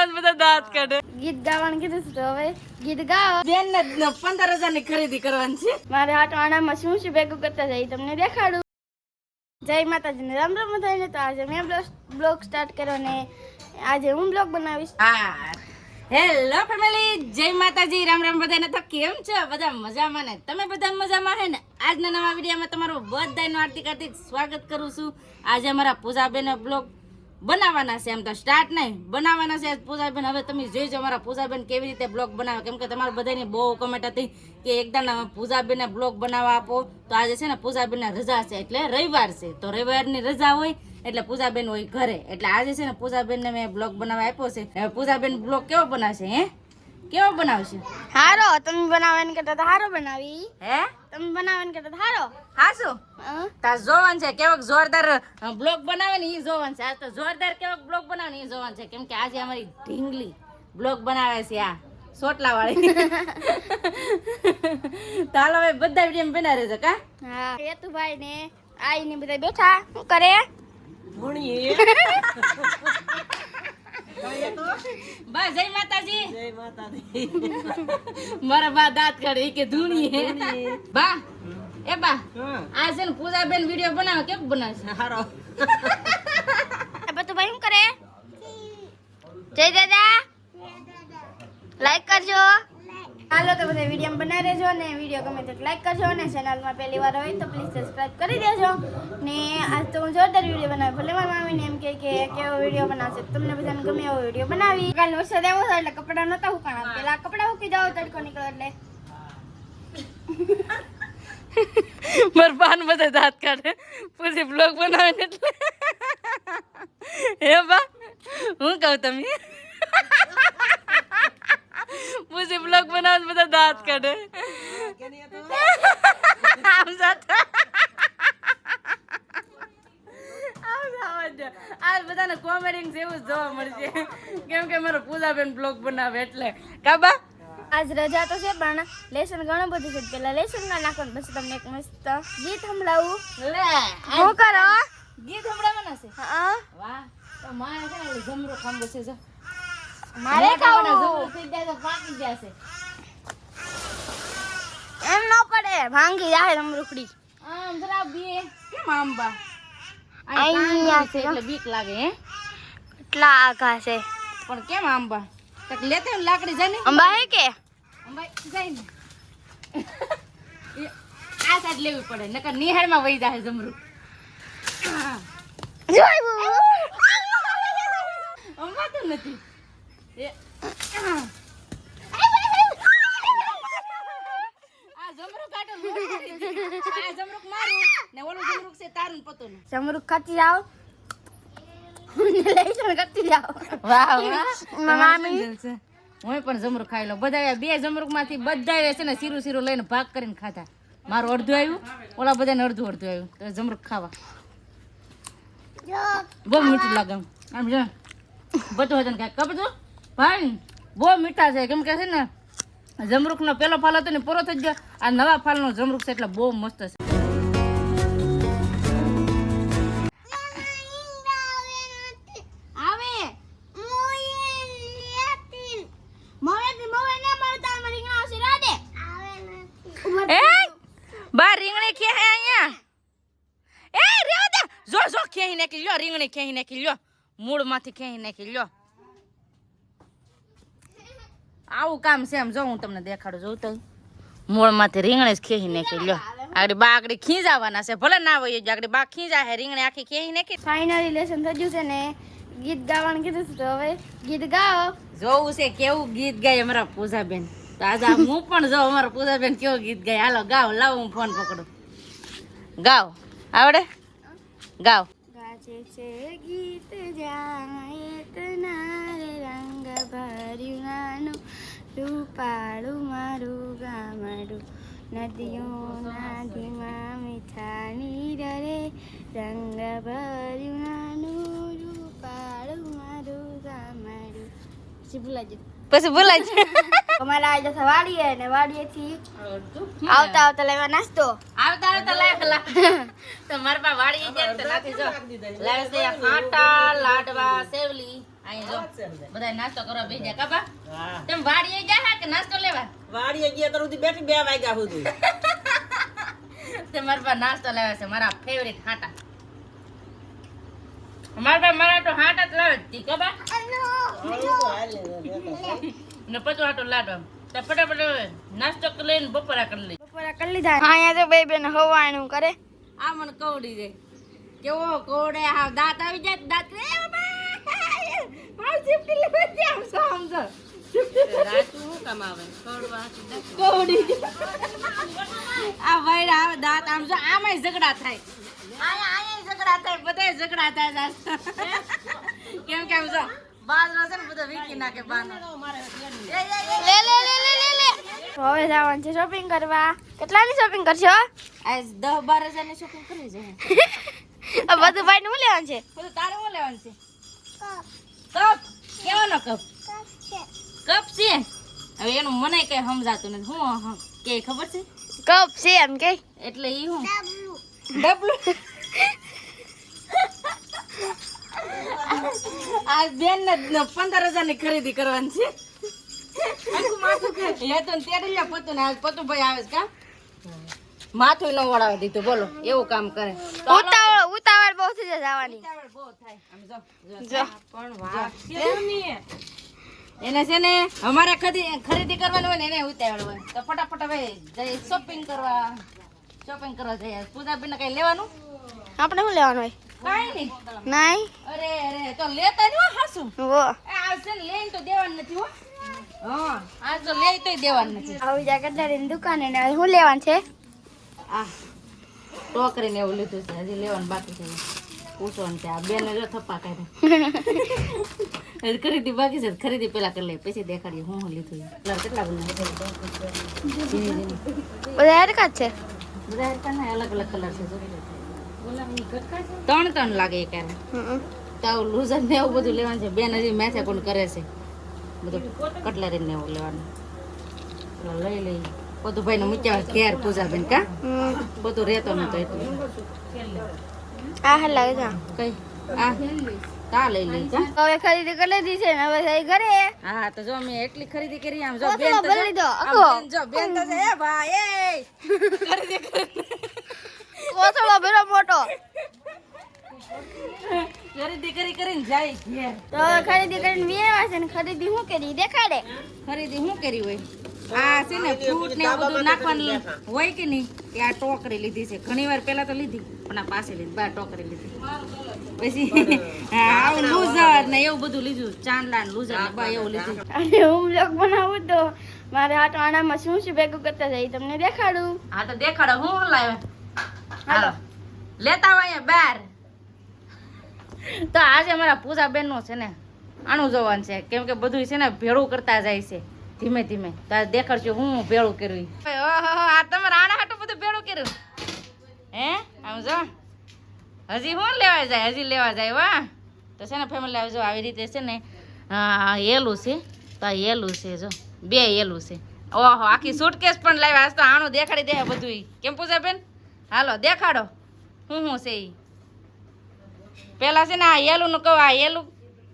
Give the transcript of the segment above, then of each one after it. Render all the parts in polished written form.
બનાવ બધા દાંત કાઢે. ગીત ગાવાનું કીધું છે તો હવે ગીત ગાઓ. બેન ને 15,000 ની ખરીદી કરવાની છે. મારે આટાણામાં શું શું ભેગું કરતા જાય તમને દેખાડું. જય માતાજી ને રામ રામ બધાને. તો આજે મેં બ્લોગ સ્ટાર્ટ કર્યો ને આજે હું બ્લોગ બનાવીશ. હા હેલો ફેમિલી, જય માતાજી, રામ રામ બધાને. તો કેમ છો બધા? મજામાં ને? તમે બધા મજામાં હે ને? આજના નવા વિડીયોમાં તમારું બધાનું હાર્દિક સ્વાગત કરું છું. આજે અમારા પૂજાબેન બ્લોગ બનાવવાના છે. એમ તો સ્ટાર્ટ નહીં, બનાવવાના છે પૂજાબેન. હવે તમે જોઈજો અમારા પૂજાબેન કેવી રીતે બ્લોગ બનાવે, કેમ કે તમારા બધાની બહુ કમેન્ટ હતી કે એકદમ પૂજાબેનને બ્લોગ બનાવવા આપો. તો આજે છે ને પૂજાબેનને રજા છે, એટલે રવિવાર છે. તો રવિવારની રજા હોય એટલે પૂજાબેન હોય ઘરે, એટલે આજે છે ને પૂજાબેનને મેં બ્લોગ બનાવવા આપ્યો છે. હવે પૂજાબેન બ્લોગ કેવો બનાવશે? કેવો બનાવશે? હારો. તમે બનાવવાની કરતા તો હારો બનાવી. હે તમે બનાવવાની કરતા તો હારો. હા શું તાર જોવાનું છે કેવો જોરદાર બ્લોગ બનાવે ને એ જોવાનું છે. આજ તો જોરદાર કેવો બ્લોગ બનાવે ને એ જોવાનું છે, કેમ કે આજે અમારી ઢીંગલી બ્લોગ બનાવે છે. આ સોટલા વાળી તો હાલો હવે બધા વિડીયો બના રહેજો. કા હા, હેતુભાઈ ને આઈ ને બધા બેઠા શું કરે? બા જય માતાજી. જય માતાજી. મારા બા દાંત કાઢે કે ધૂણી હે. બા એ બા આ છે ને પૂજાબેન વિડીયો બનાવે, કેમ બનાવશે? હારો. બધું ભાઈ શું કરે? જય દાદા લાઈક કરજો. હાલો તો બધા વિડીયો બનાવી રહેજો ને વિડીયો ગમે તો લાઈક કરજો ને ચેનલમાં પહેલી વાર હોય તો પ્લીઝ સબસ્ક્રાઇબ કરી દેજો. ને આજ તો હું જોરદાર વિડીયો બનાવી. ભલે મારા મામીને એમ કે કેવો વિડીયો બનાવશે, તમને બધાને ગમે એવો વિડીયો બનાવી. કાલે વરસાદ આવ્યો હતો એટલે કપડાં નતા સુકાણા. પેલા કપડાં સુકી જાવ તડકો નીકળો એટલે. મારા બાન બધા દાંત કાઢે પછી બ્લોગ બનાવે ને એટલે. હે બા હું કહું તમે પછી બ્લોગ બનાવે બધા દાંત કાઢે. આજ બધાને કોમેડી જેવું જોવા મળશે, કેમ કે મારો પૂજાબેન બ્લોગ બનાવે એટલે. કાબા આજ રજા તો છે પણ લેસન ઘણું બધું છે. પેલા લેસન ના નાખો પછી તમને એક મસ્ત ગીત સંભળાવું. લે હું કરો ગીત સંભળાવવાના છે? હા વાહ. તો મારે છે ને જમરો ખાંબો છે. જો મારે ખાવું. જમરો થઈ જાય તો પાકી જશે. એમ ન પડે, ભાંગી જાય રમરૂખડી. આમ જરા બે કેમ આંબા અહીંયા છે એટલે બીક લાગે. હે કેટલા આઘા છે પણ કેમ આંબા? તક લેતે ને લાકડી જાય ને અંબા હે કે અંબા જાય ને આ સાઈડ લેવી પડે, નકર નિહાળમાં વહી જાય જમરૂ. અંબા તો નથી. આ જમરૂ કાઢો, આ જમરૂક મારું ને ઓલું જમરૂક છે તારું પતોનું. જમરૂખ ખાતી જાવ લેસન કરતી જાવ. વાહ વાહ મામી હું પણ જમરૂક ખાઈ લઉં. બધા બે જમરૂક માંથી બધા છે ને સીરું સીરું લઈને ભાગ કરીને ખાધા. મારું અડધું આવ્યું, ઓલા બધાને અડધું આવ્યું. તો જમરૂક ખાવા બહુ મીઠું લાગે. આમ જો બધું હતું ને કાંઈક બધું ભાઈ બહુ મીઠા છે, કેમ કે છે ને જમરૂકનો પેલો ફાલ હતો ને પૂરો થઈ ગયો. આ નવા ફાલનો જમરૂક છે એટલે બહુ મસ્ત છે. બા રીંગણી ખેહે અહીંયા. એ રેવા દે. જો જો ખેહી નાખી લ્યો, રીંગણી ખેહી નાખી લ્યો, મૂળમાંથી ખેહી નાખી લ્યો. આવું કામ છે એમ. જો હું તમને દેખાડું. જોઉં તો મૂળમાંથી રીંગણી જ ખેહી નાખી લ્યો. આગળ બા આગળ ખીજાવાના છે, ભલે ના હોય આગળ બા ખીજા હે. રીંગણી આખી ખેહી નાખી. ફાઇનલી લેસન થઈ ગયું છે ને ગીત ગાવાનું કીધું છે તો હવે ગીત ગાઓ. જોવું છે કેવું ગીત ગાય અમારા પૂજાબેન. તો આજે હું પણ જો અમારા પૂજાબેન કેવું ગીત ગાય. હાલો ગાવ. લાવો હું ફોન પકડું. ગાવ આવડે? ગાવ. ગાજે છે ગીત જાય તનારે રંગ ભર્યું નાનું રૂપાળું મારું ગામડું નદીઓના ધીમા મીઠા નીર રે રંગ ભર્યું નાનું રૂપાળું મારું ગામડું. પછી ભૂલાઈ અમારે આજે વાડીએ ને વાડીએથી આવતા આવતા લેવા નાસ્તો. આવતા આવતા લાગલા તો મારા પા વાડી જાય તો નાથી જો લાવે છે ખાટા લાડવા સેવલી અહીં જો બધા નાસ્તો કરવા બેસી ગયા કાબા હા તેમ વાડીએ ગયા કે નાસ્તો લેવા વાડીએ ગયા તો સુધી બેઠી 2 વાગ્યા સુધી તે મારા પાસે નાસ્તો લાવ્યા છે મારા ફેવરિટ હાટા મારા તો હાટા જ લાવે તી કાબા ને પચો હાટો લાડવા તો ફટાફટ નાસ્તો લઈને બપોરા કરી લઈ બપોરા કરી લીધા અહીંયા તો બે બેન હવાણું કરે આ મને કવડી જાય કેવો કોડે આ દાંત આવી જાય દાંત રે બાબા ચીપટી લેવા દે આમ સમજો રાતું હું કામ આવે કવડી આ વૈરા આવે દાંત આમ જો આમાંય ઝઘડા થાય આયા ઝઘડા થાય બધાય ઝઘડા થાય કેમ કેમ જો બાજરો છે ને બધો વીકી નાખે બાનો લે લે લે લે લે લે હવે જવાનું છે શોપિંગ કરવા કેટલાની શોપિંગ કરશો આ 10-12 હજારની શોપિંગ કરી છે આ બધું ભાઈ નું લેવાનું છે બધું તારે શું લેવાનું છે કપ કેવાનો કપ કપ છે હવે એનું મને કઈ સમજાતું નથી હું કે ખબર છે કપ છે એમ કે એટલે ઈ હું ડબલું આ બેન ને 15,000 ની ખરીદી કરવાની છે એ તો તેડલિયા પતું ને આજ પતુભાઈ આવે છે કા માથું ન વળાવી દીધું બોલો એવું કામ કરે ઉતાવળ બહુ થઈ જવાની બહુ થાય આમ જો જો પણ વાહ એને છે ને અમારે ખરીદી કરવાની હોય ને એને ઉતાવળ હોય તો ફટાફટ હવે જઈ શોપિંગ કરવા જઈએ પૂજાબેન ને કઈ લેવાનું આપણે શું લેવાનું હોય કાઈ નહીં નહીં અરે તો લેતા નહીં હાસુ વો આ છે ને લઈને તો દેવાનું નથી હો હા આ તો લઈ તોય દેવાનું નથી આવી જા કટલેરીની દુકાને ને શું લેવાનું છે આ ટોકરીને એવું લીધું છે હજી લેવાનું બાકી છે પૂછવાનું છે આ બેન જો થપ્પા કાઢે હજી ખરીદી બાકી છે ખરીદી પેલા કરી લે પછી દેખાડીએ હું લીધું કલર કેટલા બધા બધા હરકત છે બધા હરખા ના અલગ અલગ કલર છે જો 3 લાગે એક યાર તો લૂઝર ને એવું બધું લેવાનું છે બેન હજી મેથે કોણ કરે છે બધું કટલેરી ને એવું લેવાનું લઈ લઈ બધું ભાઈ ને મૂક્યા ઘેર પૂજા બેન કા બધું રહેતો નતો એટલે આ હાલ લાગે છે કઈ આ તા લઈ લઈ કા હવે ખરીદી કરી લીધી છે ને હવે થઈ ઘરે હા તો જો મેં એટલી ખરીદી કરી આમ જો કોથળો બેન તો ભરી લીધો, આમ આખો. બેન જો બેન તો છે એ ભાઈ એ ખરીદી કરી કોથળો ભેરો મોટો ખરીદી કરીને જાય ઘેર તો હવે ખરીદી કરીને વેવા છે ને ખરીદી શું કરી દેખાડે ખરીદી શું કરી હોય આ છે ને ફ્રૂટ ને એવું બધું નાખવાનું હોય કે નહીં કે આ ટોકરી લીધી છે ઘણી વાર પહેલા તો લીધી પણ આ પાસે લીધી બાર ટોકરી લીધી પછી આવું લૂઝર ને એવું બધું લીધું ચાંદલા ને લૂઝર ને બા એવું લીધું અને હું બ્લોગ બનાવું તો મારે હાથ આણામાં શું શું ભેગું કરતા જાય તમને દેખાડું હા તો દેખાડો હું લાવે હાલો લેતા આવો અહીંયા બાર તો આજે અમારા પૂજા બેન નું છે ને આનું જોવાનું છે કેમ કે બધું છે ને ભેળું કરતા જાય છે ધીમે ધીમે તો આ દેખાડજો હું ભેળું કર્યું ઓહો આ તમારા આણા હાટું બધું ભેળું કર્યું હે આમ જો હજી શું લેવા જાય હજી લેવા જાય વાહ તો છે ને ફેમિલી આવજો આવી રીતે છે ને એલું છે તો આ એલું છે જો 2 એલું છે ઓહો આખી સુટકેસ પણ લાવ્યા આજ તો આણું દેખાડી દે બધું કેમ પૂજા બેન હાલો દેખાડો હું છે ઈ પેલા છે ને આ એલું નું કહું આ એલું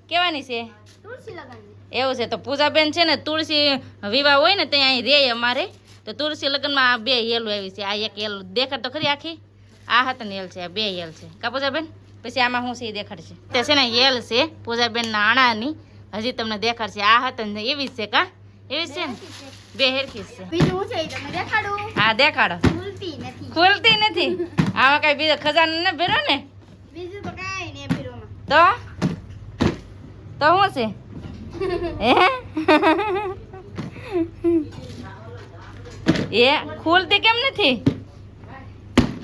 કેવાની છે તુલસી લગાવી એવું છે તો પૂજાબેન છે ને તુલસી વિવાહ હોય ને ત્યાં અહીં રે અમારે તો તુલસી લગ્નમાં આ 2 એલું આવી છે આ એક એલું દેખાડ તો ખરી આખી આ હાથની એલ છે આ 2 એલ છે કા પૂજાબેન પછી આમાં શું છે એ દેખાડશે તે છે ને એલ છે પૂજાબેનના આણાની હજી તમને દેખાડશે આ હાથ એવી જ છે કા એવી જ છે ને 2 હેરખી છે બીજું હું છે ઈ તમને દેખાડું હા દેખાડો ખુલતી નથી ખુલતી નથી આમાં કઈ બીજો ખજાનો ન ભેરો ને બીજું તો કાંઈ નહીં ભીરોમાં તો શું છે એ ખુલતી કેમ નથી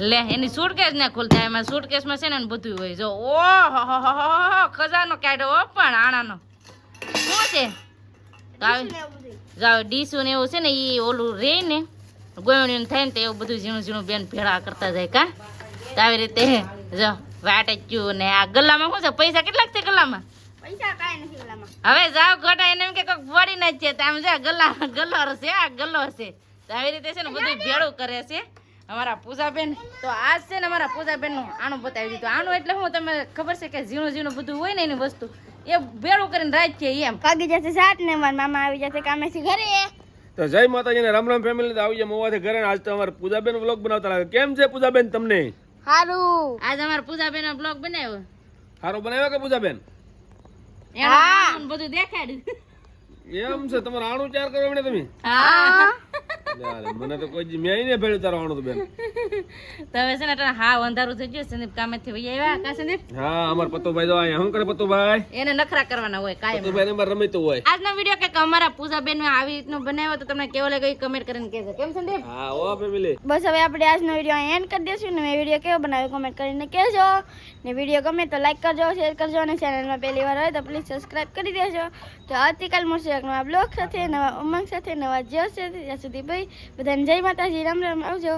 લે એની સુટકેસ ને ખુલતા એમાં સુટકેસમાં છે ને બધું હોય જો ઓહો ખજાનો કાઢ્યો પણ આણાનો શું છે તો જાવ ડીસું ને એવું છે ને એ ઓલું રે ને ગોયણું થાય ને તો એવું બધું ઝીણું ઝીણું બેન ભેળા કરતા જાય કા તો આવી રીતે જો વાટચ્યું ને આ ગલ્લામાં શું છે પૈસા કેટલાક છે ગલ્લામાં પૈસા કાંઈ નથી ઓલામાં હવે જાવ ઘટા એને એમ કે કોક વળી ના છે તો આમ જો ગલ્લો છે આ ગલ્લો છે તો આવી રીતે છે ને બધું ભેળું કરે છે અમારા પૂજાબેન તો આજ છે ને અમારા પૂજાબેન નું આણું બતાવી દીધું આણું એટલે હું તમે ખબર છે કે ઝીણું ઝીણું બધું હોય ને એની વસ્તુ એ ભેળું કરીને રાખીએ એમ. વાગી જશે 7 ને મારા મામા આવી જશે કામેથી ઘરે. તો જય માતાજી ને રામ રામ ફેમિલી. તો આવી જાય મોવાથી ઘરે ને આજ તો અમારે પૂજાબેન વ્લોગ બનાવતા લાગે. કેમ છે પૂજાબેન તમને? હારું. આજ અમારા પૂજાબેન બ્લોગ બનાવ્યો. સારો બનાવ્યો કે પૂજાબેન? એમાં બધું દેખાડ્યું. એમ છે તમારે આણું ચાર કરો એમને તમે? હા. યાર, મને તો કોઈ મેં નહીં ભેળ્યું તારો આણું તો બેન. તો હવે છે ને અટાણે હા અંધારું થઈ ગયું. સંદીપ કામેથી વહી આવ્યા. કા સંદીપ? હા અમાર પતુભાઈ તો અહીંયા શું કરે પતુભાઈ? એને નખરા કરવાના હોય કાયમ. પતુભાઈ ને રમીતું હોય. આજનો વિડીયો કંઈક અમારા પૂજાબેન આવી રીતનો બનાવ્યો તો તમને કેવો લાગ્યો એ કમેન્ટ કરીને કહેજો. કેમ સંદીપ? હા ઓ ફેમિલી. બસ હવે આપણે આજનો વિડીયો અહીં એન્ડ કરી દઈશું ને મેં વિડીયો કેવો બનાવ્યો કમેન્ટ કરીને કહેજો ને વિડીયો ગમે તો લાઈક કરજો શેર કરજો અને ચેનલમાં પહેલી વાર હોય તો પ્લીઝ સબસ્ક્રાઇબ કરી દેજો. તો આવતીકાલ મળશે એક નવા બ્લોગ સાથે નવા ઉમંગ સાથે નવા જોશ સાથે. ત્યાં સુધી ભાઈ બધાને જય માતાજી રામ રામ આવજો.